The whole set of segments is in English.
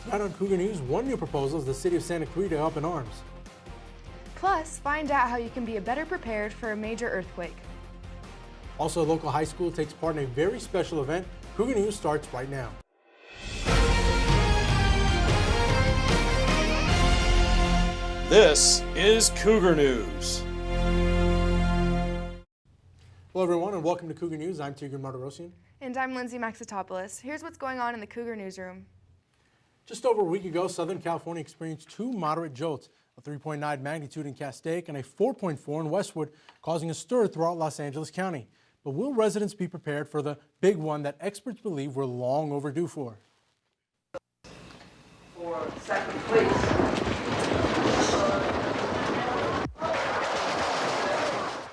Tonight on Cougar News, one new proposal is the city of Santa Clarita up in arms. Plus, find out how you can be better prepared for a major earthquake. Also, a local high school takes part in a very special event. Cougar News starts right now. This is Cougar News. Hello everyone and welcome to Cougar News. I'm Cougar Martirosian. And I'm Lindsay Maxitopoulos. Here's what's going on in the Cougar newsroom. Just over a week ago, Southern California experienced two moderate jolts, a 3.9 magnitude in Castaic and a 4.4 in Westwood, causing a stir throughout Los Angeles County. But will residents be prepared for the big one that experts believe we're long overdue for? For second place.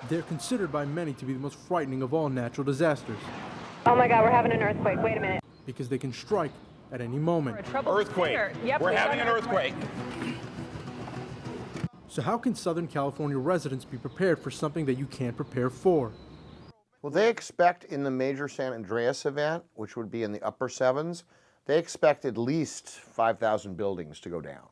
They're considered by many to be the most frightening of all natural disasters. Oh my God, we're having an earthquake. Wait a minute. Because they can strike at any moment. Earthquake. Yep, we're having an earthquake. So how can Southern California residents be prepared for something that you can't prepare for? Well, they expect in the major San Andreas event, which would be in the upper sevens, they expect at least 5,000 buildings to go down.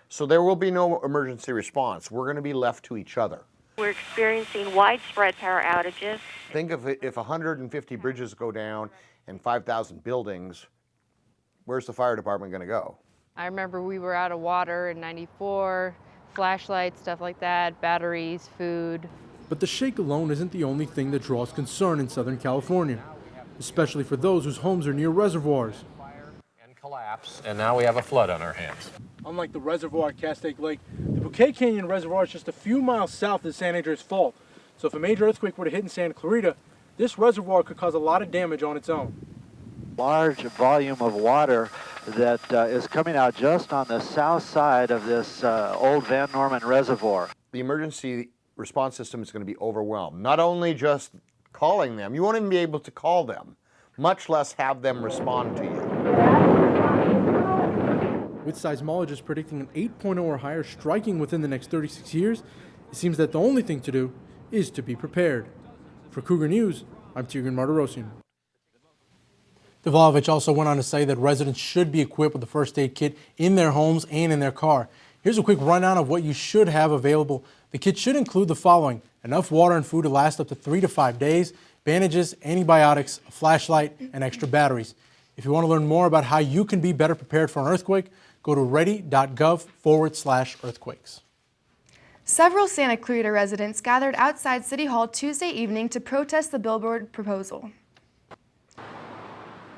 So there will be no emergency response. We're going to be left to each other. We're experiencing widespread power outages. Think of it, if 150 bridges go down and 5,000 buildings, where's the fire department going to go? I remember we were out of water in '94, flashlights, stuff like that, batteries, food. But the shake alone isn't the only thing that draws concern in Southern California, especially for those whose homes are near reservoirs. And collapse, and now we have a flood on our hands. Unlike the reservoir at Castaic Lake, the Bouquet Canyon Reservoir is just a few miles south of San Andreas Fault. So if a major earthquake were to hit in Santa Clarita, this reservoir could cause a lot of damage on its own. Large volume of water that is coming out just on the south side of this old Van Norman Reservoir. The emergency response system is going to be overwhelmed. Not only just calling them, you won't even be able to call them, much less have them respond to you. With seismologists predicting an 8.0 or higher striking within the next 36 years, it seems that the only thing to do is to be prepared. For Cougar News, I'm Cougar Martirosian. Dvolovich also went on to say that residents should be equipped with a first aid kit in their homes and in their car. Here's a quick rundown of what you should have available. The kit should include the following: enough water and food to last up to 3 to 5 days, bandages, antibiotics, a flashlight, and extra batteries. If you want to learn more about how you can be better prepared for an earthquake, go to ready.gov/earthquakes. Several Santa Clarita residents gathered outside City Hall Tuesday evening to protest the billboard proposal.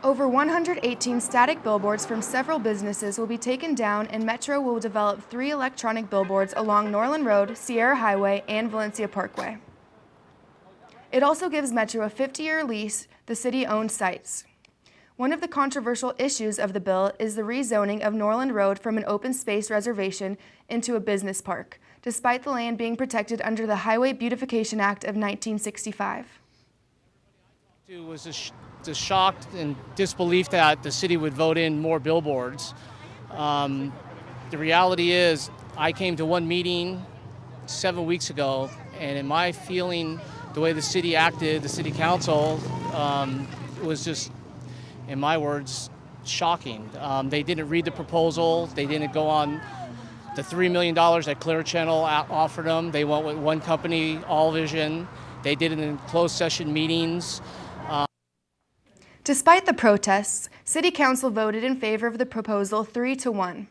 Over 118 static billboards from several businesses will be taken down, and Metro will develop 3 electronic billboards along Norland Road, Sierra Highway, and Valencia Parkway. It also gives Metro a 50-year lease the city-owned sites. One of the controversial issues of the bill is the rezoning of Norland Road from an open space reservation into a business park, despite the land being protected under the Highway Beautification Act of 1965. It was just shocked and disbelief that the city would vote in more billboards. The reality is, I came to one meeting 7 weeks ago, and in my feeling, the way the city acted, the city council, was just, in my words, shocking. They didn't read the proposal. They didn't go on the $3 million that Clear Channel offered them. They went with one company, All Vision. They did it in closed session meetings. Despite the protests, City Council voted in favor of the proposal 3-1.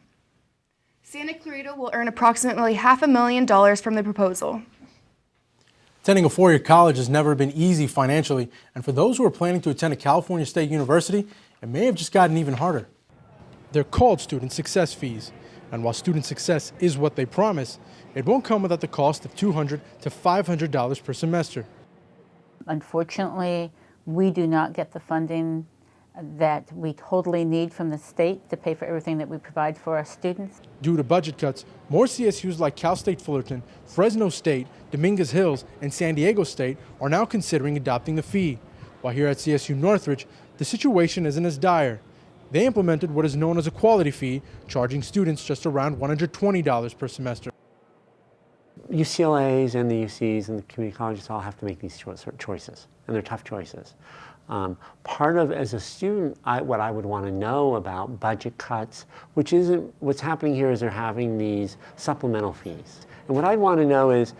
Santa Clarita will earn approximately $500,000 from the proposal. Attending a four-year college has never been easy financially, and for those who are planning to attend a California State University, it may have just gotten even harder. They're called student success fees, and while student success is what they promise, it won't come without the cost of $200 to $500 per semester. Unfortunately, we do not get the funding that we totally need from the state to pay for everything that we provide for our students. Due to budget cuts, more CSUs like Cal State Fullerton, Fresno State, Dominguez Hills, and San Diego State are now considering adopting the fee. While here at CSU Northridge, the situation isn't as dire. They implemented what is known as a quality fee, charging students just around $120 per semester. UCLAs and the UCs and the community colleges all have to make these choices, and they're tough choices. Part of, as a student, what I would want to know about budget cuts, which isn't, what's happening here is they're having these supplemental fees. And what I want to know is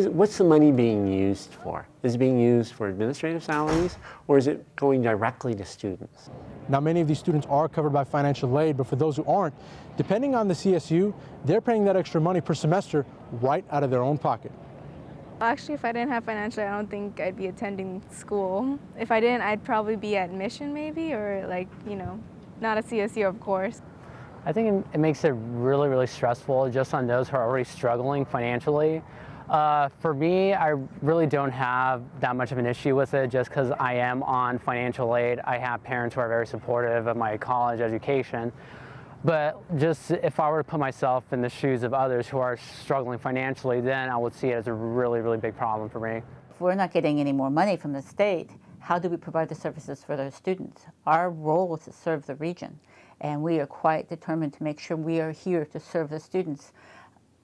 what's the money being used for? Is it being used for administrative salaries, or is it going directly to students? Now, many of these students are covered by financial aid, but for those who aren't, depending on the CSU, they're paying that extra money per semester right out of their own pocket. Actually, if I didn't have financial aid, I don't think I'd be attending school. If I didn't, I'd probably be at Mission maybe, or like, not a CSU, of course. I think it makes it really, really stressful just on those who are already struggling financially. For me, I really don't have that much of an issue with it just because I am on financial aid. I have parents who are very supportive of my college education. But just if I were to put myself in the shoes of others who are struggling financially, then I would see it as a really, really big problem for me. If we're not getting any more money from the state, how do we provide the services for those students? Our role is to serve the region, and we are quite determined to make sure we are here to serve the students.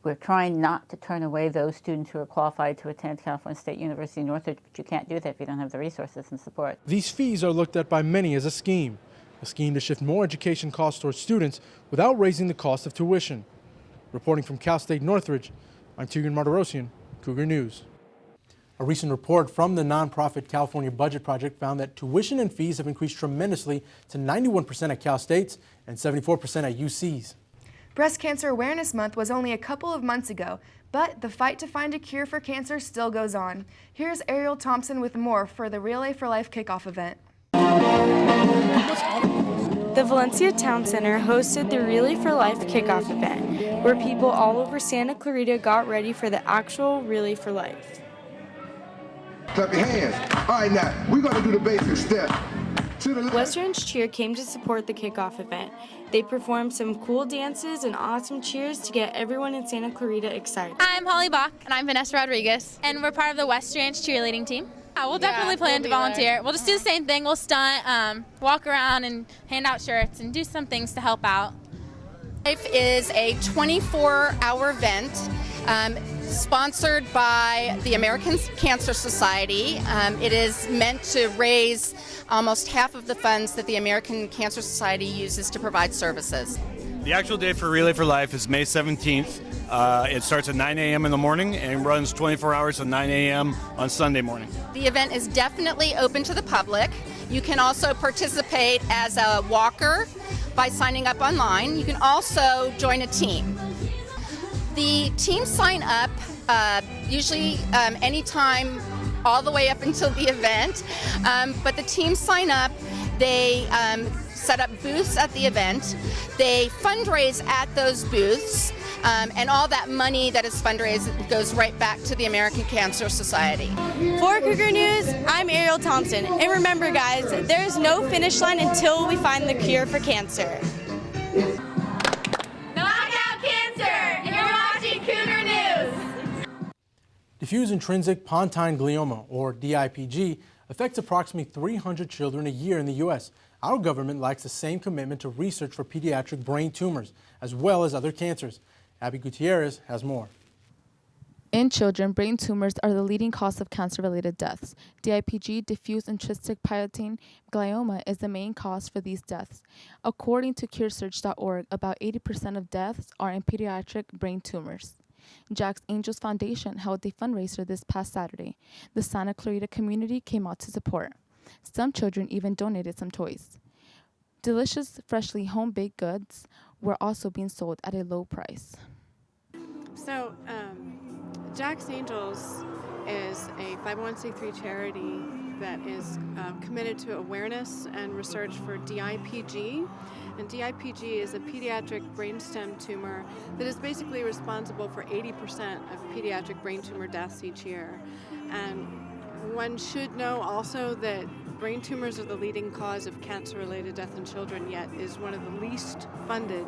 We're trying not to turn away those students who are qualified to attend California State University Northridge, but you can't do that if you don't have the resources and support. These fees are looked at by many as a scheme to shift more education costs towards students without raising the cost of tuition. Reporting from Cal State Northridge, I'm Cougar Martirosyan, Cougar News. A recent report from the nonprofit California Budget Project found that tuition and fees have increased tremendously to 91% at Cal State's and 74% at UC's. Breast Cancer Awareness Month was only a couple of months ago, but the fight to find a cure for cancer still goes on. Here's Ariel Thompson with more for the Relay for Life kickoff event. The Valencia Town Center hosted the Relay for Life kickoff event, where people all over Santa Clarita got ready for the actual Relay for Life. Clap your hands. All right, now, we're going to do the basic step. Western's Cheer came to support the kickoff event. They performed some cool dances and awesome cheers to get everyone in Santa Clarita excited. I'm Holly Bach, and I'm Vanessa Rodriguez, and we're part of the West Ranch cheerleading team. We'll definitely plan to volunteer. We'll just do the same thing. We'll stunt, walk around and hand out shirts and do some things to help out. Life is a 24-hour event sponsored by the American Cancer Society. It is meant to raise almost half of the funds that the American Cancer Society uses to provide services. The actual date for Relay for Life is May 17th. It starts at 9 a.m. in the morning and runs 24 hours to 9 a.m. on Sunday morning. The event is definitely open to the public. You can also participate as a walker by signing up online. You can also join a team. The teams sign up usually anytime all the way up until the event, but the teams sign up, they set up booths at the event, they fundraise at those booths, and all that money that is fundraised goes right back to the American Cancer Society. For Cougar News, I'm Ariel Thompson, and remember guys, there is no finish line until we find the cure for cancer. Diffuse intrinsic pontine glioma, or DIPG, affects approximately 300 children a year in the U.S. Our government lacks the same commitment to research for pediatric brain tumors, as well as other cancers. Abby Gutierrez has more. In children, brain tumors are the leading cause of cancer-related deaths. DIPG, diffuse intrinsic pontine glioma, is the main cause for these deaths. According to CureSearch.org, about 80% of deaths are in pediatric brain tumors. Jack's Angels Foundation held a fundraiser this past Saturday. The Santa Clarita community came out to support. Some children even donated some toys. Delicious, freshly home-baked goods were also being sold at a low price. So, Jack's Angels is a 501c3 charity that is committed to awareness and research for DIPG. And DIPG is a pediatric brainstem tumor that is basically responsible for 80% of pediatric brain tumor deaths each year. And one should know also that brain tumors are the leading cause of cancer-related death in children, yet is one of the least funded.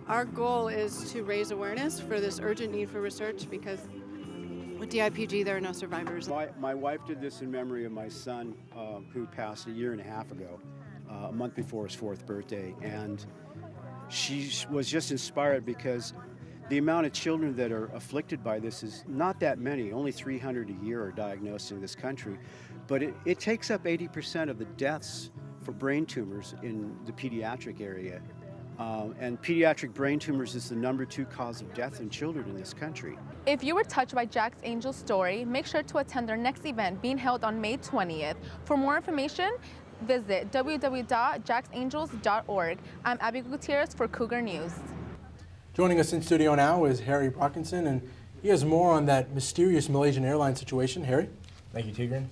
Our goal is to raise awareness for this urgent need for research because with DIPG there are no survivors. My wife did this in memory of my son who passed a year and a half ago. A month before his 4th birthday, and she was just inspired because The amount of children that are afflicted by this is not that many. Only 300 a year are diagnosed in this country. But it takes up 80% of the deaths for brain tumors in the pediatric area. And pediatric brain tumors is the #2 cause of death in children in this country. If you were touched by Jack's Angels story, make sure to attend their next event being held on May 20th. For more information, visit www.jacksangels.org. I'm Abby Gutierrez for Cougar News. Joining us in studio now is Harry Parkinson, and he has more on that mysterious Malaysian Airlines situation. Harry? Thank you, Tigran.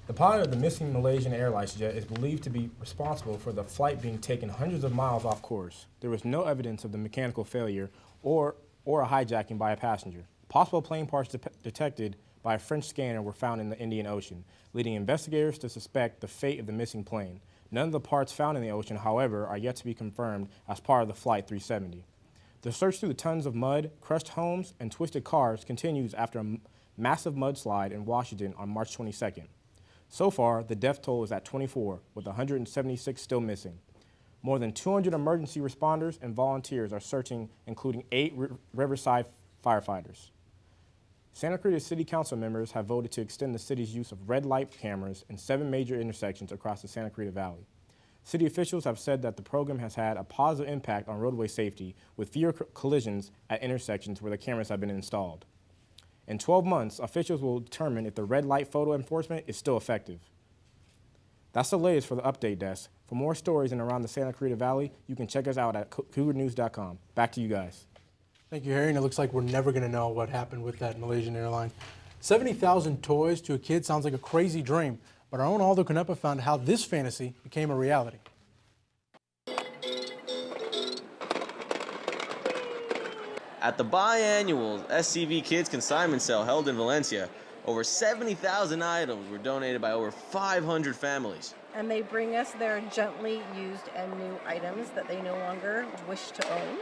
The pilot of the missing Malaysian Airlines jet is believed to be responsible for the flight being taken hundreds of miles off course. There was no evidence of the mechanical failure or a hijacking by a passenger. Possible plane parts detected by a French scanner were found in the Indian Ocean, leading investigators to suspect the fate of the missing plane. None of the parts found in the ocean, however, are yet to be confirmed as part of the Flight 370. The search through the tons of mud, crushed homes, and twisted cars continues after a massive mudslide in Washington on March 22nd. So far, the death toll is at 24, with 176 still missing. More than 200 emergency responders and volunteers are searching, including 8 Riverside firefighters. Santa Clarita City Council members have voted to extend the city's use of red light cameras in 7 major intersections across the Santa Clarita Valley. City officials have said that the program has had a positive impact on roadway safety, with fewer collisions at intersections where the cameras have been installed. In 12 months, officials will determine if the red light photo enforcement is still effective. That's the latest for the Update Desk. For more stories in and around the Santa Clarita Valley, you can check us out at cougarnews.com. Back to you guys. Thank you, Harry. And it looks like we're never going to know what happened with that Malaysian airline. 70,000 toys to a kid sounds like a crazy dream, but our own Aldo Canepa found how this fantasy became a reality. At the biannual SCV Kids Consignment Sale held in Valencia, over 70,000 items were donated by over 500 families. And they bring us their gently used and new items that they no longer wish to own,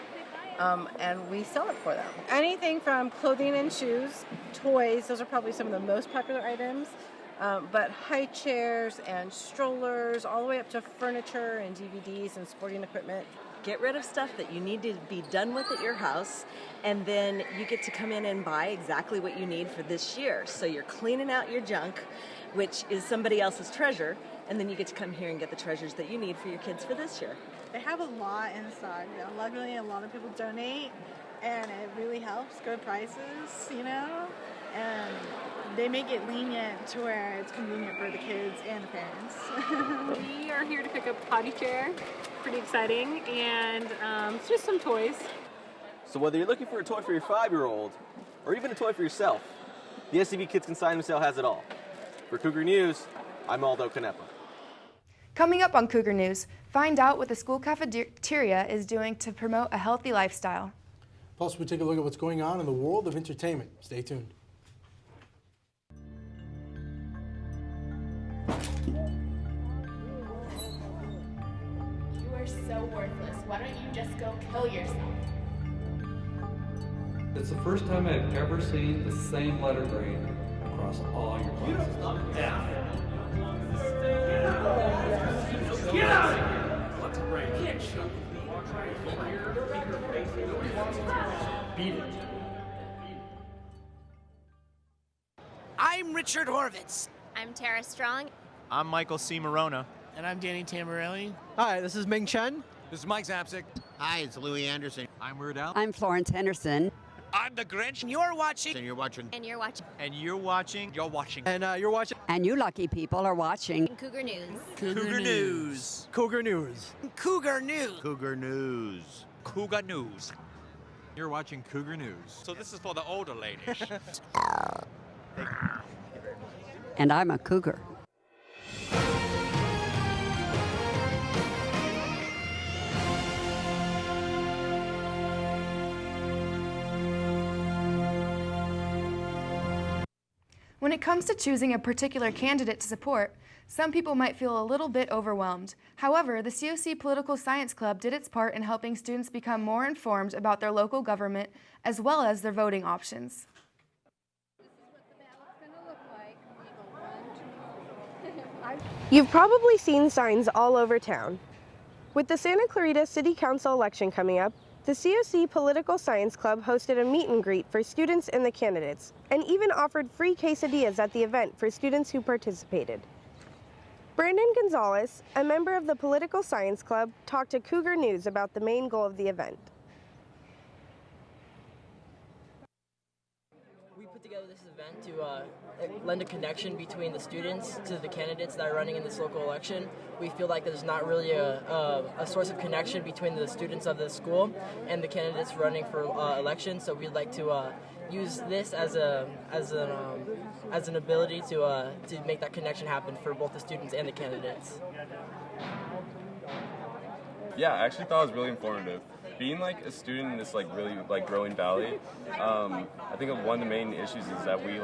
and we sell it for them. Anything from clothing and shoes, toys, those are probably some of the most popular items, but high chairs and strollers, all the way up to furniture and DVDs and sporting equipment. Get rid of stuff that you need to be done with at your house, and then you get to come in and buy exactly what you need for this year. So you're cleaning out your junk, which is somebody else's treasure, and then you get to come here and get the treasures that you need for your kids for this year. They have a lot in stock. Luckily, a lot of people donate, and it really helps. Good prices, and they make it lenient to where it's convenient for the kids and the parents. We are here to pick up a potty chair. Pretty exciting, and it's just some toys. So whether you're looking for a toy for your 5-year-old or even a toy for yourself, the SCV Kids Consignment Sale has it all. For Cougar News, I'm Aldo Canepa. Coming up on Cougar News, find out what the school cafeteria is doing to promote a healthy lifestyle. Plus, we take a look at what's going on in the world of entertainment. Stay tuned. You are so worthless. Why don't you just go kill yourself? It's the first time I've ever seen the same letter grade across all your classes. Get out of here! What's right? Can't shut Beat it. I'm Richard Horvitz. I'm Tara Strong. I'm Michael C. Morona. And I'm Danny Tamborelli. Hi, this is Ming Chen. This is Mike Zapsik. Hi, it's Louis Anderson. I'm Weird Al. I'm Florence Henderson. I'm the Grinch. You're watching. And you're watching. And you're watching. And you're watching. You're watching. And you're watching. And you lucky people are watching. Cougar News. Cougar News. Cougar News. Cougar News. Cougar News. Cougar News. You're watching Cougar News. So this is for the older ladies. And I'm a cougar. When it comes to choosing a particular candidate to support, some people might feel a little bit overwhelmed. However, the COC Political Science Club did its part in helping students become more informed about their local government as well as their voting options. You've probably seen signs all over town. With the Santa Clarita City Council election coming up, The COC Political Science Club hosted a meet and greet for students and the candidates, and even offered free quesadillas at the event for students who participated. Brandon Gonzalez, a member of the Political Science Club, talked to Cougar News about the main goal of the event. We put together this event to lend a connection between the students to the candidates that are running in this local election. We feel like there's not really a source of connection between the students of the school and the candidates running for election, so we'd like to use this as an ability to make that connection happen for both the students and the candidates. Yeah, I actually thought it was really informative. Being like a student in this really growing valley, I think one of the main issues is that we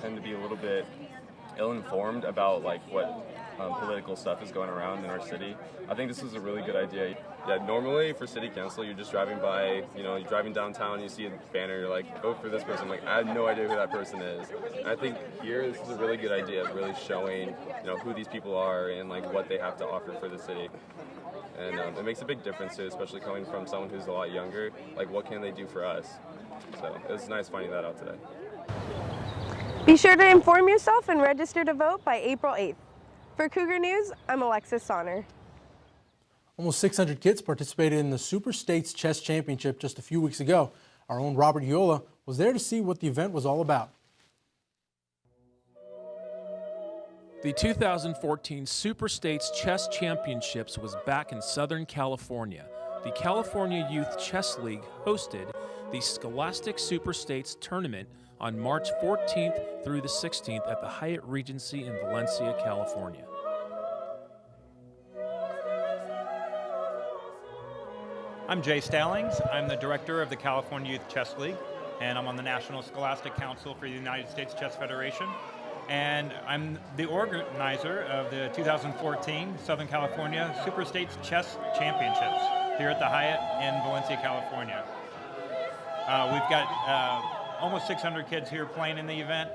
tend to be a little bit ill-informed about what political stuff is going around in our city. I think this is a really good idea. Yeah, normally for city council, you're just driving by, you're driving downtown, you see a banner, you're like, vote for this person. I have no idea who that person is. And I think here, this is a really good idea of really showing, who these people are and what they have to offer for the city. And it makes a big difference too, especially coming from someone who's a lot younger. What can they do for us? So it was nice finding that out today. Be sure to inform yourself and register to vote by April 8th. For Cougar News, I'm Alexis Sonner. Almost 600 kids participated in the Super States Chess Championship just a few weeks ago. Our own Robert Yola was there to see what the event was all about. The 2014 Super States Chess Championships was back in Southern California. The California Youth Chess League hosted the Scholastic Super States Tournament on March 14th through the 16th at the Hyatt Regency in Valencia, California. I'm Jay Stallings. I'm the director of the California Youth Chess League, and I'm on the National Scholastic Council for the United States Chess Federation. And I'm the organizer of the 2014 Southern California Super States Chess Championships here at the Hyatt in Valencia, California. We've got almost 600 kids here playing in the event,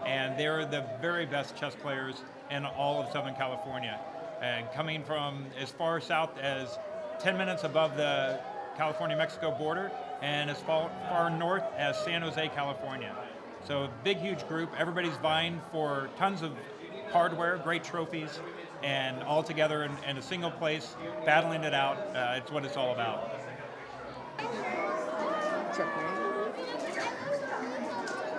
and they're the very best chess players in all of Southern California. And coming from as far south as 10 minutes above the California-Mexico border and as far north as San Jose, California. So big, huge group. Everybody's vying for tons of hardware, great trophies, and all together in a single place, battling it out. It's what it's all about.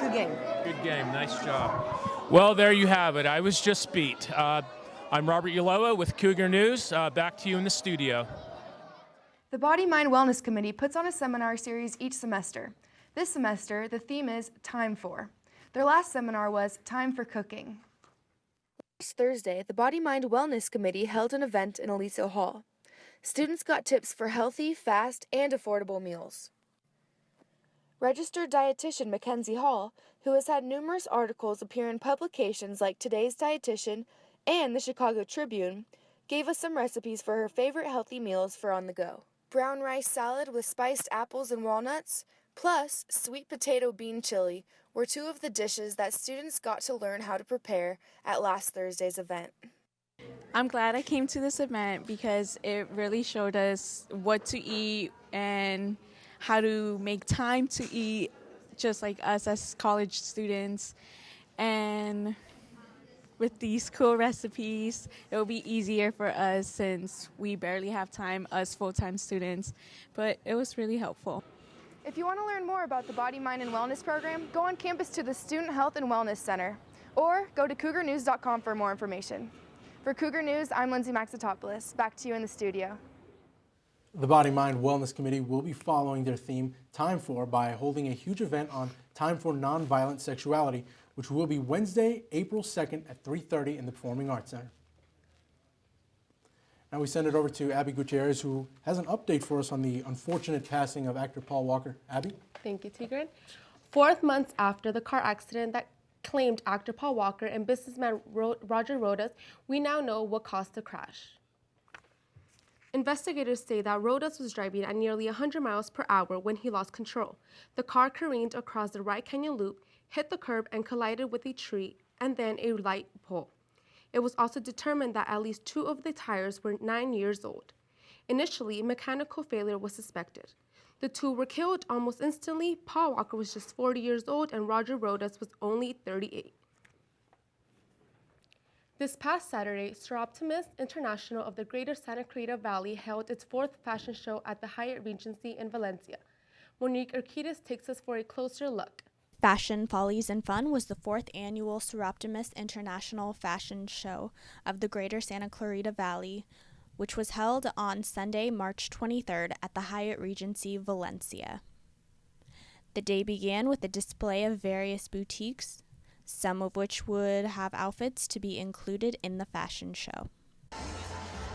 Good game. Good game. Nice job. Well, there you have it. I was just beat. I'm Robert Ulloa with Cougar News. Back to you in the studio. The Body Mind Wellness Committee puts on a seminar series each semester. This semester, the theme is Time For. Their last seminar was Time for Cooking. Last Thursday, the Body Mind Wellness Committee held an event in Aliso Hall. Students got tips for healthy, fast, and affordable meals. Registered dietitian Mackenzie Hall, who has had numerous articles appear in publications like Today's Dietitian and the Chicago Tribune, gave us some recipes for her favorite healthy meals for on the go. Brown rice salad with spiced apples and walnuts, plus sweet potato bean chili were two of the dishes that students got to learn how to prepare at last Thursday's event. I'm glad I came to this event because it really showed us what to eat and how to make time to eat, just like us as college students. And with these cool recipes, it will be easier for us since we barely have time, us full-time students, but it was really helpful. If you want to learn more about the Body, Mind, and Wellness program, go on campus to the Student Health and Wellness Center, or go to cougarnews.com for more information. For Cougar News, I'm Lindsay Maxitopoulos. Back to you in the studio. The Body, Mind, Wellness Committee will be following their theme, Time For, by holding a huge event on Time for Nonviolent Sexuality, which will be Wednesday, April 2nd at 3:30 in the Performing Arts Center. Now we send it over to Abby Gutierrez, who has an update for us on the unfortunate passing of actor Paul Walker. Abby? Thank you, Tigran. 4 months after the car accident that claimed actor Paul Walker and businessman Roger Rodas, we now know what caused the crash. Investigators say that Rodas was driving at nearly 100 miles per hour when he lost control. The car careened across the right canyon loop, hit the curb, and collided with a tree and then a light pole. It was also determined that at least 2 of the tires were 9 years old. Initially, mechanical failure was suspected. The two were killed almost instantly. Paul Walker was just 40 years old and Roger Rodas was only 38. This past Saturday, Seroptimus International of the Greater Santa Clarita Valley held its 4th fashion show at the Hyatt Regency in Valencia. Monique Urquidez takes us for a closer look. Fashion, Follies, and Fun was the 4th annual Seroptimus International Fashion Show of the Greater Santa Clarita Valley, which was held on Sunday, March 23rd at the Hyatt Regency, Valencia. The day began with a display of various boutiques, some of which would have outfits to be included in the fashion show.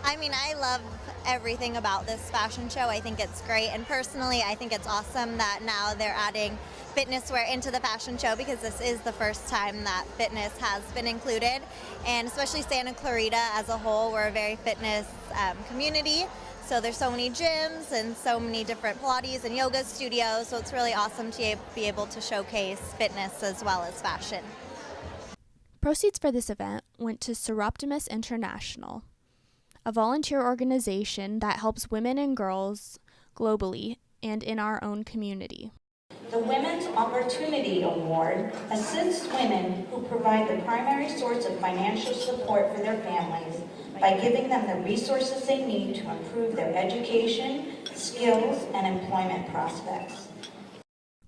I mean, I love everything about this fashion show. I think it's great, and personally, I think it's awesome that now they're adding fitness wear into the fashion show, because this is the first time that fitness has been included, and especially Santa Clarita as a whole, we're a very fitness community, so there's so many gyms and so many different Pilates and yoga studios, so it's really awesome to be able to showcase fitness as well as fashion. Proceeds for this event went to Seroptimus International, a volunteer organization that helps women and girls globally and in our own community. The Women's Opportunity Award assists women who provide the primary source of financial support for their families by giving them the resources they need to improve their education, skills, and employment prospects.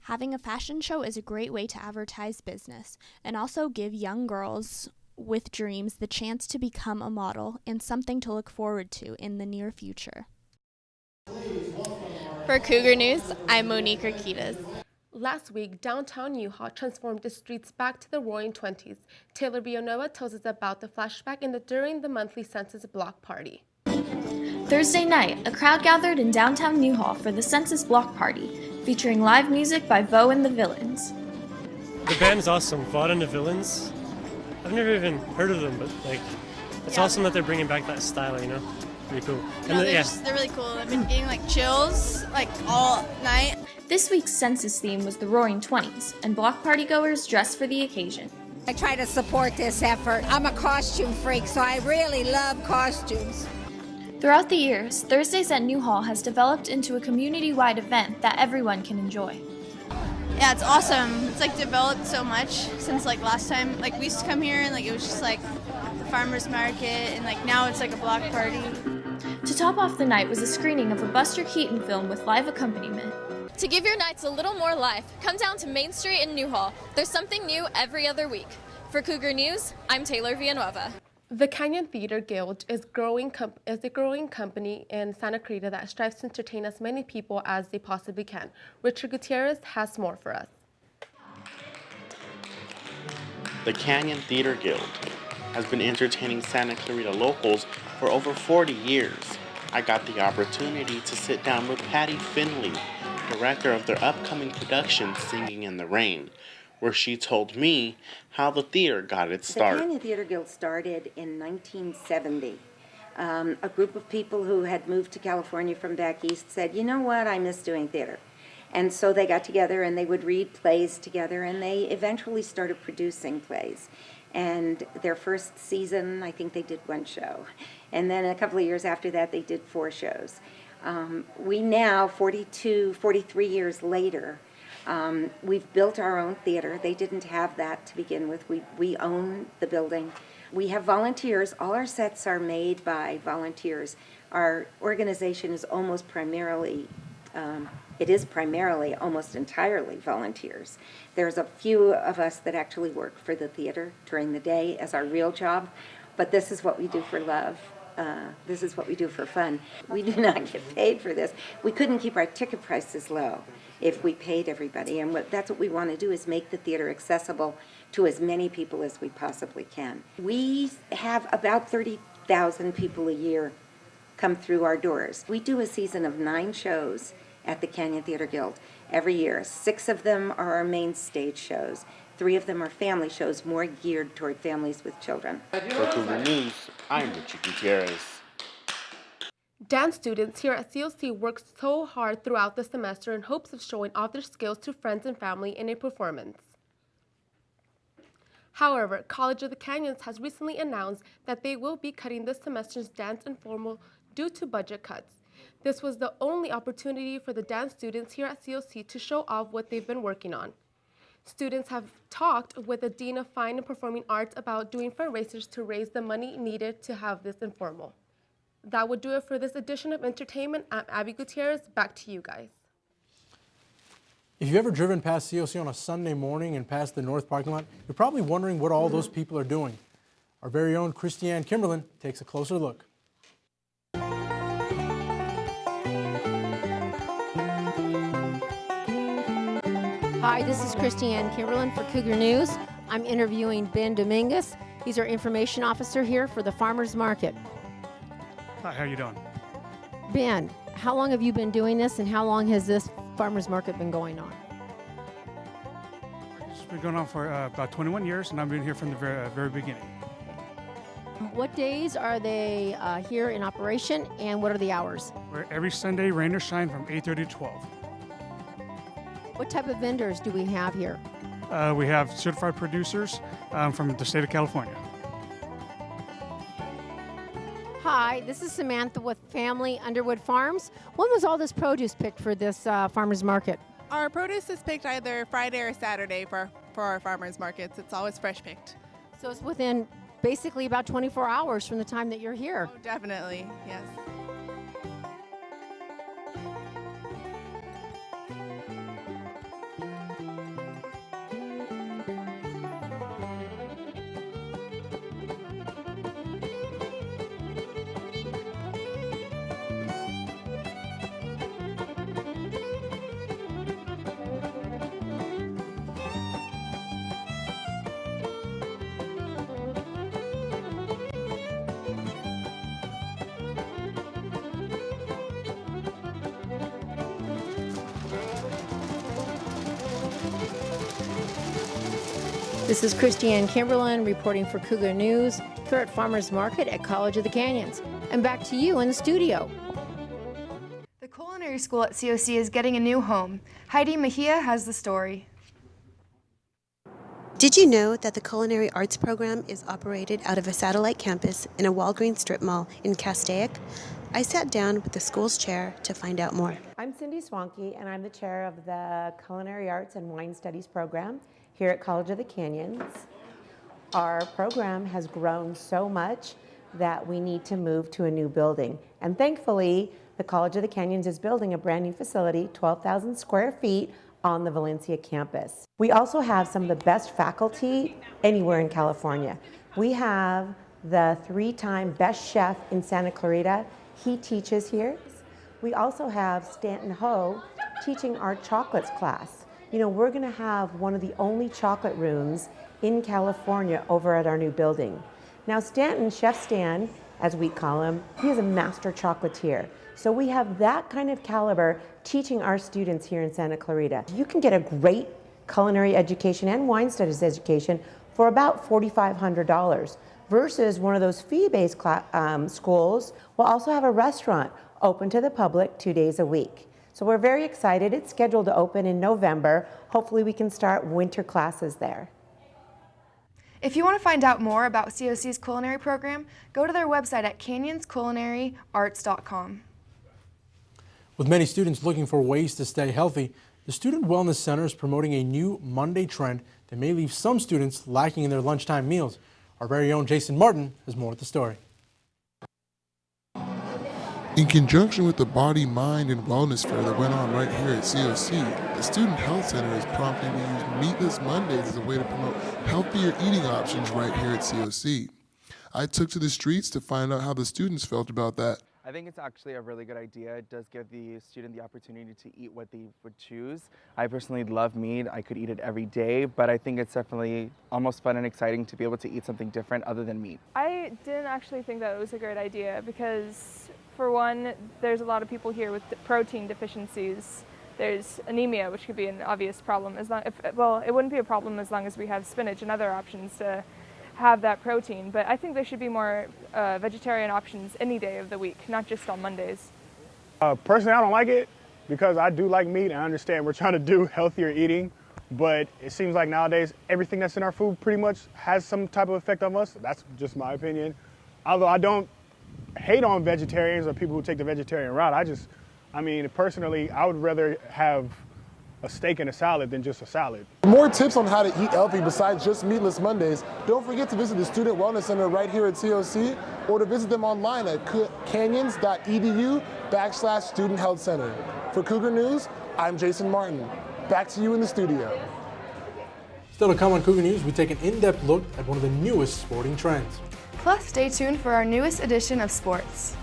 Having a fashion show is a great way to advertise business and also give young girls with dreams the chance to become a model and something to look forward to in the near future. For Cougar News, I'm Monique Urquidez. Last week, downtown Newhall transformed the streets back to the roaring 20s. Taylor Villanueva tells us about the flashback during the monthly Census Block Party. Thursday night, a crowd gathered in downtown Newhall for the Census Block Party, featuring live music by Vo and the Villains. The band is awesome, Vaught and the Villains. I've never even heard of them, but it's awesome that they're bringing back that style, you know? Pretty cool. No, they're really cool. I've been getting chills all night. This week's census theme was the Roaring 20s, and block party goers dressed for the occasion. I try to support this effort. I'm a costume freak, so I really love costumes. Throughout the years, Thursdays at Newhall has developed into a community-wide event that everyone can enjoy. Yeah, it's awesome. It's developed so much since last time. We used to come here and it was just the farmer's market, and now it's a block party. To top off the night was a screening of a Buster Keaton film with live accompaniment. To give your nights a little more life, come down to Main Street in Newhall. There's something new every other week. For Cougar News, I'm Taylor Villanueva. The Canyon Theater Guild is a growing company in Santa Clarita that strives to entertain as many people as they possibly can. Richard Gutierrez has more for us. The Canyon Theater Guild has been entertaining Santa Clarita locals for over 40 years. I got the opportunity to sit down with Patty Finley, director of their upcoming production Singing in the Rain, where she told me how the theater got its start. The Canyon Theater Guild started in 1970. A group of people who had moved to California from back east said, you know what, I miss doing theater. And so they got together and they would read plays together, and they eventually started producing plays. And their first season, I think they did 1 show. And then a couple of years after that, they did 4 shows. We now, 43 years later, we've built our own theater. They didn't have that to begin with. We own the building. We have volunteers. All our sets are made by volunteers. Our organization is almost primarily almost entirely volunteers. There's a few of us that actually work for the theater during the day as our real job, but this is what we do for love. This is what we do for fun. We do not get paid for this. We couldn't keep our ticket prices low if we paid everybody, and that's what we want to do, is make the theater accessible to as many people as we possibly can. We have about 30,000 people a year come through our doors. We do a season of 9 shows at the Canyon Theater Guild every year. 6 of them are our main stage shows. 3 of them are family shows, more geared toward families with children. For Cougar News, I'm Richard Gutierrez. Dance students here at COC work so hard throughout the semester in hopes of showing off their skills to friends and family in a performance. However, College of the Canyons has recently announced that they will be cutting this semester's dance informal due to budget cuts. This was the only opportunity for the dance students here at COC to show off what they've been working on. Students have talked with the Dean of Fine and Performing Arts about doing fundraisers to raise the money needed to have this informal. That would do it for this edition of Entertainment. I'm Abby Gutierrez. Back to you guys. If you've ever driven past COC on a Sunday morning and past the north parking lot, you're probably wondering what all those people are doing. Our very own Christiane Kimberlin takes a closer look. Hi, this is Christiane Kimberlin for Cougar News. I'm interviewing Ben Dominguez. He's our information officer here for the Farmers Market. Hi, how you doing? Ben, how long have you been doing this and how long has this Farmers Market been going on? It's been going on for about 21 years, and I've been here from the very beginning. What days are they here in operation and what are the hours? We're every Sunday, rain or shine, from 8:30 to 12. What type of vendors do we have here? We have certified producers from the state of California. Hi, this is Samantha with Family Underwood Farms. When was all this produce picked for this farmers market? Our produce is picked either Friday or Saturday for our farmers markets. It's always fresh picked. So it's within basically about 24 hours from the time that you're here. Oh, definitely, yes. This is Christiane Kimberlin reporting for Cougar News here at Farmers Market at College of the Canyons. And back to you in the studio. The culinary school at COC is getting a new home. Heidi Mejia has the story. Did you know that the Culinary Arts program is operated out of a satellite campus in a Walgreens strip mall in Castaic? I sat down with the school's chair to find out more. I'm Cindy Swanke, and I'm the chair of the Culinary Arts and Wine Studies program here at College of the Canyons. Our program has grown so much that we need to move to a new building. And thankfully, the College of the Canyons is building a brand new facility, 12,000 square feet, on the Valencia campus. We also have some of the best faculty anywhere in California. We have the 3-time best chef in Santa Clarita. He teaches here. We also have Stanton Ho teaching our chocolates class. You know, we're gonna have one of the only chocolate rooms in California over at our new building. Now Stanton, Chef Stan, as we call him, he is a master chocolatier. So we have that kind of caliber teaching our students here in Santa Clarita. You can get a great culinary education and wine studies education for about $4,500 versus one of those fee-based schools will also have a restaurant open to the public 2 days a week. So we're very excited. It's scheduled to open in November. Hopefully we can start winter classes there. If you want to find out more about COC's culinary program, go to their website at canyonsculinaryarts.com. With many students looking for ways to stay healthy, the Student Wellness Center is promoting a new Monday trend that may leave some students lacking in their lunchtime meals. Our very own Jason Martin has more of the story. In conjunction with the Body, Mind, and Wellness Fair that went on right here at COC, the Student Health Center is prompting to use Meatless Mondays as a way to promote healthier eating options right here at COC. I took to the streets to find out how the students felt about that. I think it's actually a really good idea. It does give the student the opportunity to eat what they would choose. I personally love meat. I could eat it every day, but I think it's definitely almost fun and exciting to be able to eat something different other than meat. I didn't actually think that it was a great idea because, for one, there's a lot of people here with protein deficiencies. There's anemia, which could be an obvious problem. It wouldn't be a problem as long as we have spinach and other options to have that protein, but I think there should be more vegetarian options any day of the week, not just on Mondays. Personally, I don't like it because I do like meat and I understand we're trying to do healthier eating, but it seems like nowadays everything that's in our food pretty much has some type of effect on us. That's just my opinion. Although I don't hate on vegetarians or people who take the vegetarian route. I mean, personally, I would rather have a steak and a salad than just a salad. For more tips on how to eat healthy besides just Meatless Mondays, don't forget to visit the Student Wellness Center right here at COC or to visit them online at canyons.edu/Student Health Center. For Cougar News, I'm Jason Martin. Back to you in the studio. Still to come on Cougar News, we take an in-depth look at one of the newest sporting trends. Plus, stay tuned for our newest edition of sports.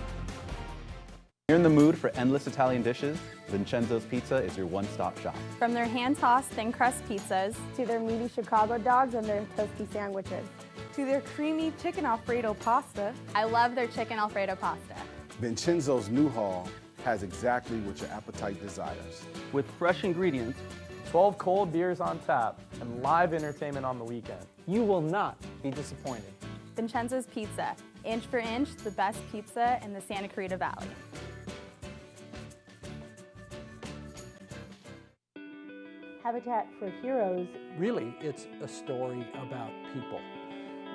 You're in the mood for endless Italian dishes? Vincenzo's Pizza is your one-stop shop. From their hand-tossed thin crust pizzas, to their meaty Chicago dogs and their toasty sandwiches, to their creamy chicken Alfredo pasta. I love their chicken Alfredo pasta. Vincenzo's New Hall has exactly what your appetite desires. With fresh ingredients, 12 cold beers on tap, and live entertainment on the weekend, you will not be disappointed. Vincenzo's Pizza, inch for inch, the best pizza in the Santa Clarita Valley. Habitat for Heroes. Really, it's a story about people.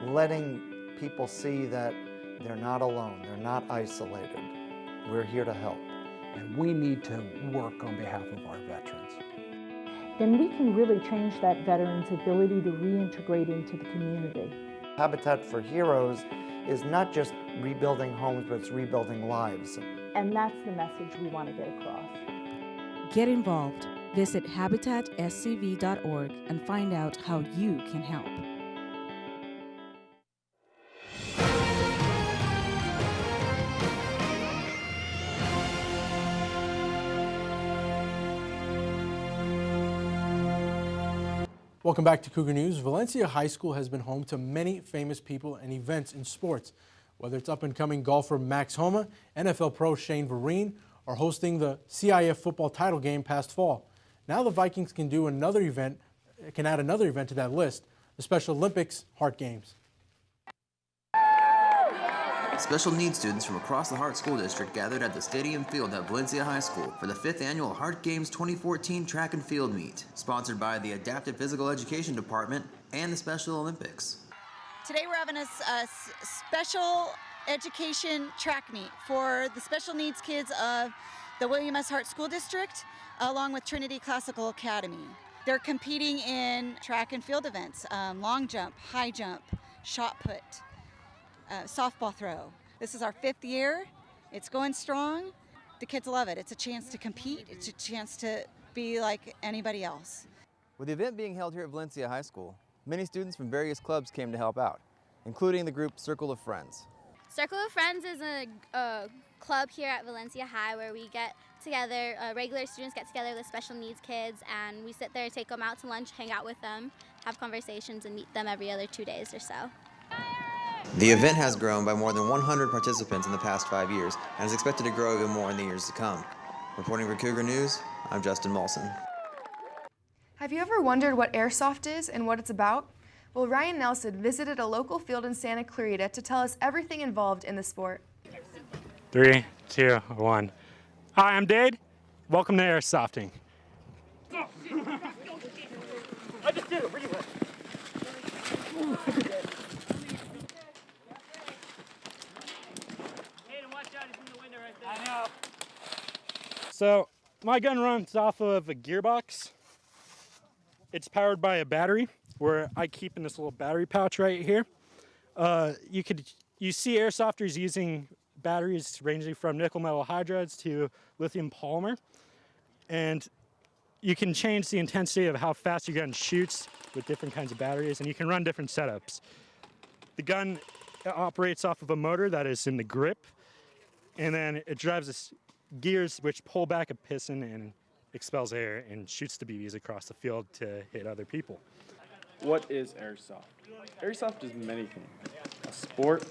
Letting people see that they're not alone, they're not isolated. We're here to help. And we need to work on behalf of our veterans. Then we can really change that veteran's ability to reintegrate into the community. Habitat for Heroes is not just rebuilding homes, but it's rebuilding lives. And that's the message we want to get across. Get involved. Visit habitatscv.org and find out how you can help. Welcome back to Cougar News. Valencia High School has been home to many famous people and events in sports. Whether it's up-and-coming golfer Max Homa, NFL pro Shane Vereen, or hosting the CIF football title game past fall. Now the Vikings can add another event to that list, the Special Olympics Hart Games. Special needs students from across the Hart School District gathered at the stadium field at Valencia High School for the 5th annual Hart Games 2014 track and field meet, sponsored by the Adaptive Physical Education Department and the Special Olympics. Today we're having a special education track meet for the special needs kids of the William S. Hart School District, along with Trinity Classical Academy. They're competing in track and field events, long jump, high jump, shot put, softball throw. This is our 5th year. It's going strong. The kids love it. It's a chance to compete. It's a chance to be like anybody else. With the event being held here at Valencia High School, many students from various clubs came to help out, including the group Circle of Friends. Circle of Friends is a club here at Valencia High where we get together, regular students get together with special needs kids, and we sit there, take them out to lunch, hang out with them, have conversations, and meet them every other 2 days or so. The event has grown by more than 100 participants in the past 5 years and is expected to grow even more in the years to come. Reporting for Cougar News, I'm Justin Molson. Have you ever wondered what airsoft is and what it's about? Well, Ryan Nelson visited a local field in Santa Clarita to tell us everything involved in the sport. 3, 2, 1. Hi, I'm Dade. Welcome to airsofting. I just did it. Where you at? I know. So my gun runs off of a gearbox. It's powered by a battery, where I keep in this little battery pouch right here. You see airsofters using batteries ranging from nickel metal hydrides to lithium polymer, and you can change the intensity of how fast your gun shoots with different kinds of batteries, and you can run different setups. The gun operates off of a motor that is in the grip, and then it drives this gears which pull back a piston and expels air and shoots the BBs across the field to hit other people. What is airsoft? Airsoft is many things. A sport,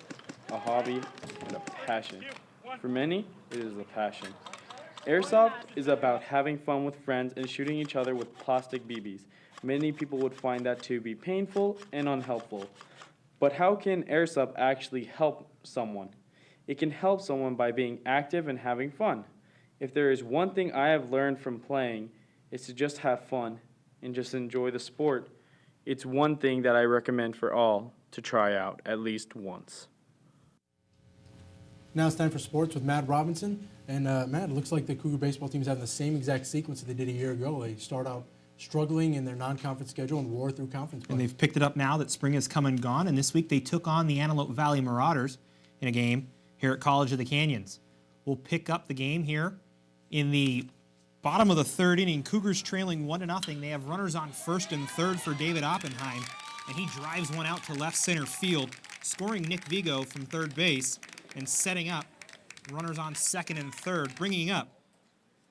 a hobby, and a passion. For many, it is a passion. Airsoft is about having fun with friends and shooting each other with plastic BBs. Many people would find that to be painful and unhelpful. But how can airsoft actually help someone? It can help someone by being active and having fun. If there is one thing I have learned from playing, it's to just have fun and just enjoy the sport. It's one thing that I recommend for all to try out at least once. Now it's time for sports with Matt Robinson. And Matt, it looks like the Cougar baseball team is having the same exact sequence that they did a year ago. They start out struggling in their non-conference schedule and roar through conference play. And they've picked it up now that spring has come and gone, and this week they took on the Antelope Valley Marauders in a game here at College of the Canyons. We'll pick up the game here in the bottom of the third inning. Cougars trailing 1-0. They have runners on first and third for David Oppenheim, and he drives one out to left center field, scoring Nick Vigo from third base and setting up runners on second and third, bringing up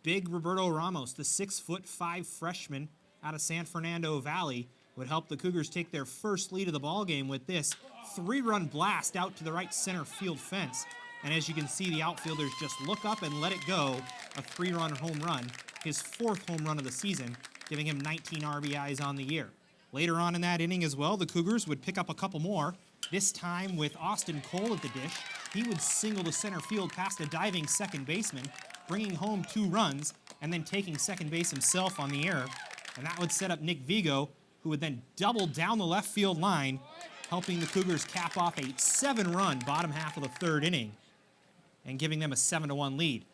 big Roberto Ramos, the 6'5" freshman out of San Fernando Valley, would help the Cougars take their first lead of the ballgame with this 3-run blast out to the right center field fence. And as you can see, the outfielders just look up and let it go, a 3-run home run, his 4th home run of the season, giving him 19 RBIs on the year. Later on in that inning as well, the Cougars would pick up a couple more, this time with Austin Cole at the dish. He would single to center field past a diving second baseman, bringing home 2 runs, and then taking second base himself on the error. And that would set up Nick Vigo, who would then double down the left field line, helping the Cougars cap off a 7-run bottom half of the third inning and giving them a 7-1 lead.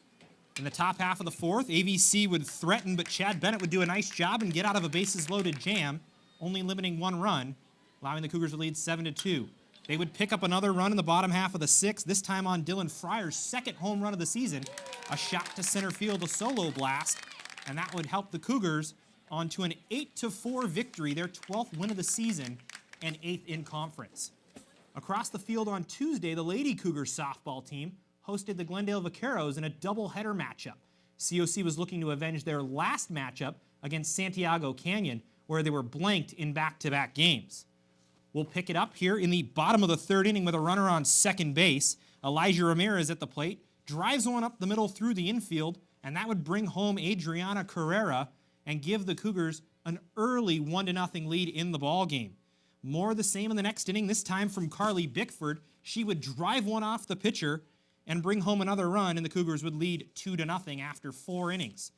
In the top half of the fourth, AVC would threaten, but Chad Bennett would do a nice job and get out of a bases-loaded jam, only limiting 1 run, allowing the Cougars to lead 7-2. They would pick up another run in the bottom half of the 6th, this time on Dylan Fryer's 2nd home run of the season, a shot to center field, a solo blast, and that would help the Cougars onto an 8-4 victory, their 12th win of the season and 8th in conference. Across the field on Tuesday, the Lady Cougars softball team hosted the Glendale Vaqueros in a doubleheader matchup. COC was looking to avenge their last matchup against Santiago Canyon, where they were blanked in back-to-back games. We'll pick it up here in the bottom of the third inning with a runner on second base. Elijah Ramirez at the plate, drives one up the middle through the infield, and that would bring home Adriana Carrera and give the Cougars an early 1-0 lead in the ballgame. More of the same in the next inning, this time from Carly Bickford. She would drive one off the pitcher and bring home another run, and the Cougars would lead 2-0 after 4 innings.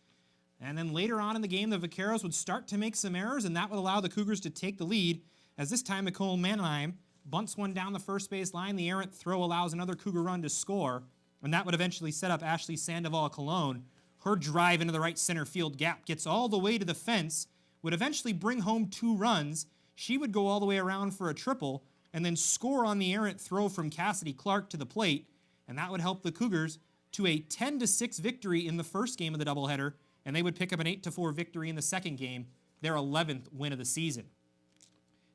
And then later on in the game, the Vaqueros would start to make some errors, and that would allow the Cougars to take the lead, as this time Nicole Mannheim bunts one down the first base line. The errant throw allows another Cougar run to score, and that would eventually set up Ashley Sandoval-Colon. Her drive into the right center field gap gets all the way to the fence, would eventually bring home 2 runs. She would go all the way around for a triple, and then score on the errant throw from Cassidy Clark to the plate, and that would help the Cougars to a 10-6 victory in the first game of the doubleheader, and they would pick up an 8-4 victory in the second game, their 11th win of the season.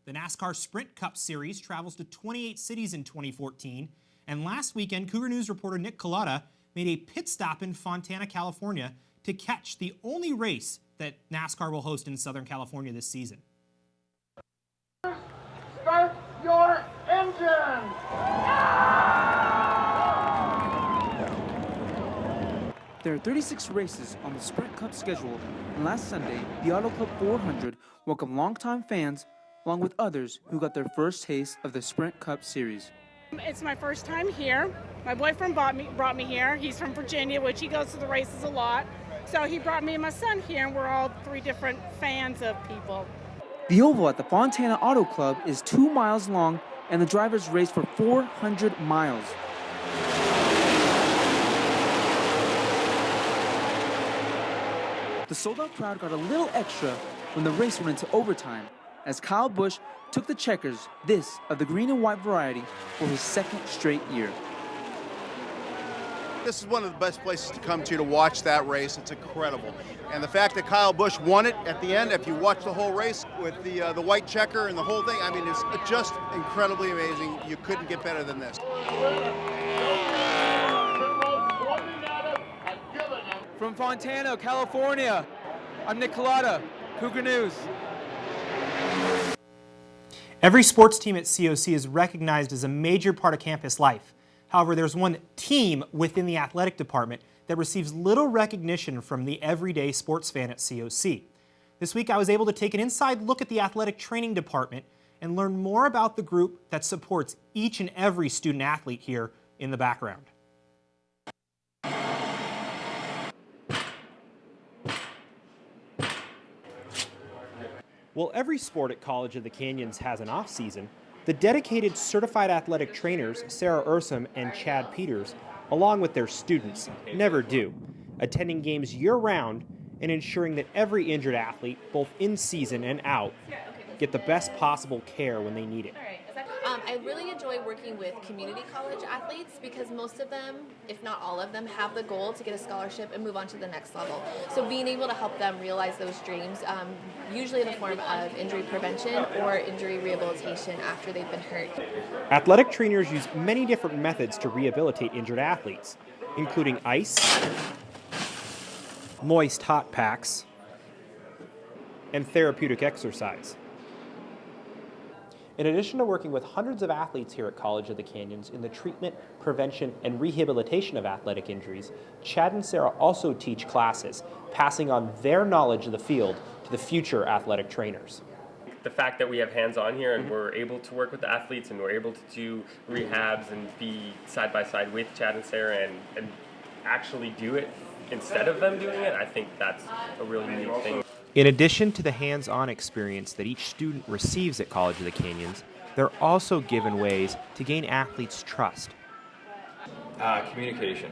The NASCAR Sprint Cup Series travels to 28 cities in 2014, and last weekend, Cougar News reporter Nick Collada made a pit stop in Fontana, California to catch the only race that NASCAR will host in Southern California this season. Start your engine! There are 36 races on the Sprint Cup schedule, and last Sunday, the Auto Club 400 welcomed longtime fans along with others who got their first taste of the Sprint Cup Series. It's my first time here. My boyfriend brought me here. He's from Virginia, which he goes to the races a lot. So he brought me and my son here, and we're all 3 different fans of people. The oval at the Fontana Auto Club is 2 miles long, and the drivers race for 400 miles. The sold-out crowd got a little extra when the race went into overtime, as Kyle Busch took the checkers, this of the green and white variety, for his 2nd straight year. This is one of the best places to come to watch that race. It's incredible. And the fact that Kyle Busch won it at the end, if you watch the whole race with the white checker and the whole thing, I mean, it's just incredibly amazing. You couldn't get better than this. From Fontana, California, I'm Nick Collada, Cougar News. Every sports team at COC is recognized as a major part of campus life. However, there's one team within the athletic department that receives little recognition from the everyday sports fan at COC. This week I was able to take an inside look at the athletic training department and learn more about the group that supports each and every student athlete here in the background. While every sport at College of the Canyons has an off-season, the dedicated certified athletic trainers, Sarah Ursum and Chad Peters, along with their students, never do, attending games year-round and ensuring that every injured athlete, both in season and out, get the best possible care when they need it. I really enjoy working with community college athletes because most of them, if not all of them, have the goal to get a scholarship and move on to the next level. So being able to help them realize those dreams, usually in the form of injury prevention or injury rehabilitation after they've been hurt. Athletic trainers use many different methods to rehabilitate injured athletes, including ice, moist hot packs, and therapeutic exercise. In addition to working with hundreds of athletes here at College of the Canyons in the treatment, prevention, and rehabilitation of athletic injuries, Chad and Sarah also teach classes, passing on their knowledge of the field to the future athletic trainers. The fact that we have hands-on here and we're able to work with the athletes and we're able to do rehabs and be side by side with Chad and Sarah and actually do it instead of them doing it, I think that's a really unique thing. In addition to the hands-on experience that each student receives at College of the Canyons, they're also given ways to gain athletes' trust. Communication,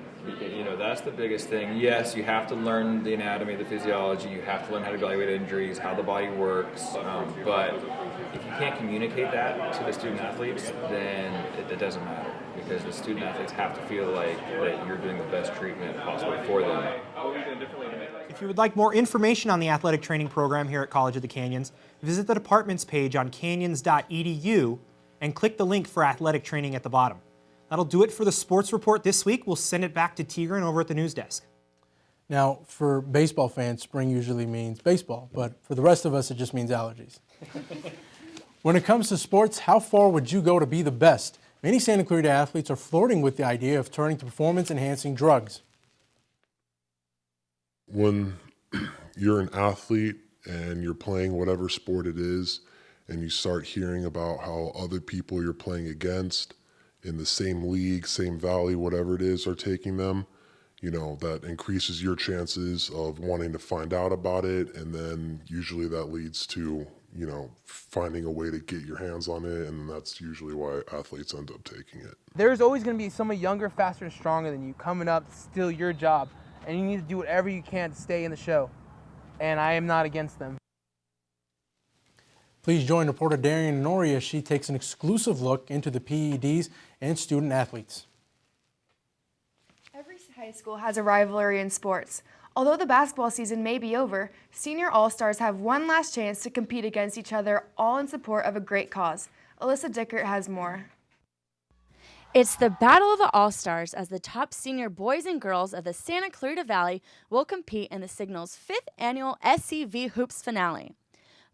that's the biggest thing. Yes, you have to learn the anatomy, the physiology, you have to learn how to evaluate injuries, how the body works, but if you can't communicate that to the student athletes, then it doesn't matter, because the student athletes have to feel like that you're doing the best treatment possible for them. If you would like more information on the athletic training program here at College of the Canyons, visit the department's page on canyons.edu and click the link for athletic training at the bottom. That'll do it for the sports report this week. We'll send it back to Tigran over at the news desk. Now, for baseball fans, spring usually means baseball, but for the rest of us, it just means allergies. When it comes to sports, how far would you go to be the best? Many Santa Clarita athletes are flirting with the idea of turning to performance-enhancing drugs. When you're an athlete and you're playing whatever sport it is, and you start hearing about how other people you're playing against in the same league, same valley, whatever it is, are taking them, that increases your chances of wanting to find out about it, and then usually that leads to, finding a way to get your hands on it, and that's usually why athletes end up taking it. There's always going to be someone younger, faster, and stronger than you coming up to steal your job, and you need to do whatever you can to stay in the show, and I am not against them. Please join reporter Darian Nori as she takes an exclusive look into the PEDs and student athletes. Every high school has a rivalry in sports. Although the basketball season may be over, senior all-stars have one last chance to compete against each other, all in support of a great cause. Alyssa Dickert has more. It's the Battle of the All-Stars as the top senior boys and girls of the Santa Clarita Valley will compete in the Signal's 5th annual SCV Hoops finale.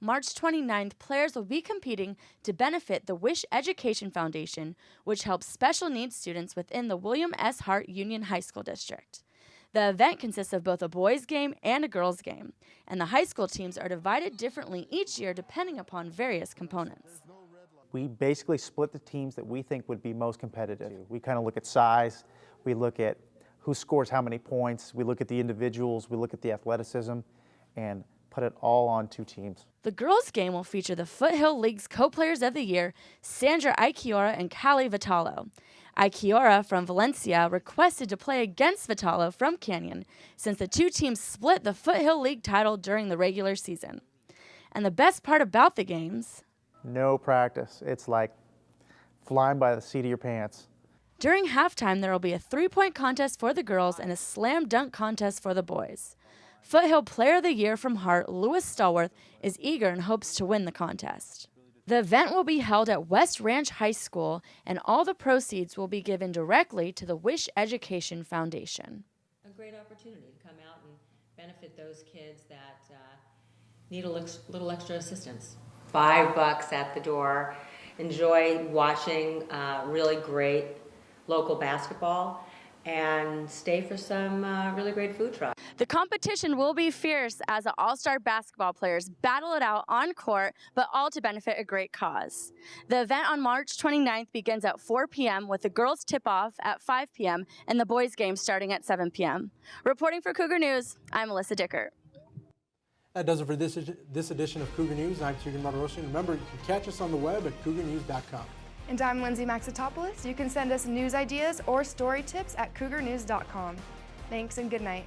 March 29th, players will be competing to benefit the Wish Education Foundation, which helps special needs students within the William S. Hart Union High School District. The event consists of both a boys' game and a girls' game, and the high school teams are divided differently each year depending upon various components. We basically split the teams that we think would be most competitive. We kind of look at size, we look at who scores how many points, we look at the individuals, we look at the athleticism, and put it all on two teams. The girls' game will feature the Foothill League's co-players of the year, Sandra Ikiora and Callie Vitalo. Ikiora from Valencia requested to play against Vitalo from Canyon since the two teams split the Foothill League title during the regular season. And the best part about the games? No practice. It's like flying by the seat of your pants. During halftime, there will be a three-point contest for the girls and a slam dunk contest for the boys. Foothill Player of the Year from Hart, Lewis Stallworth, is eager and hopes to win the contest. The event will be held at West Ranch High School, and all the proceeds will be given directly to the Wish Education Foundation. A great opportunity to come out and benefit those kids that need a little extra assistance. $5 at the door. Enjoy watching really great local basketball and stay for some really great food trucks. The competition will be fierce as the all-star basketball players battle it out on court, but all to benefit a great cause. The event on March 29th begins at 4 p.m. with the girls tip-off at 5 p.m. and the boys game starting at 7 p.m. Reporting for Cougar News, I'm Alyssa Dickert. That does it for this edition of Cougar News. I'm Tigran Martirosyan. Remember, you can catch us on the web at cougarnews.com. And I'm Lindsay Maxitopoulos. You can send us news ideas or story tips at cougarnews.com. Thanks and good night.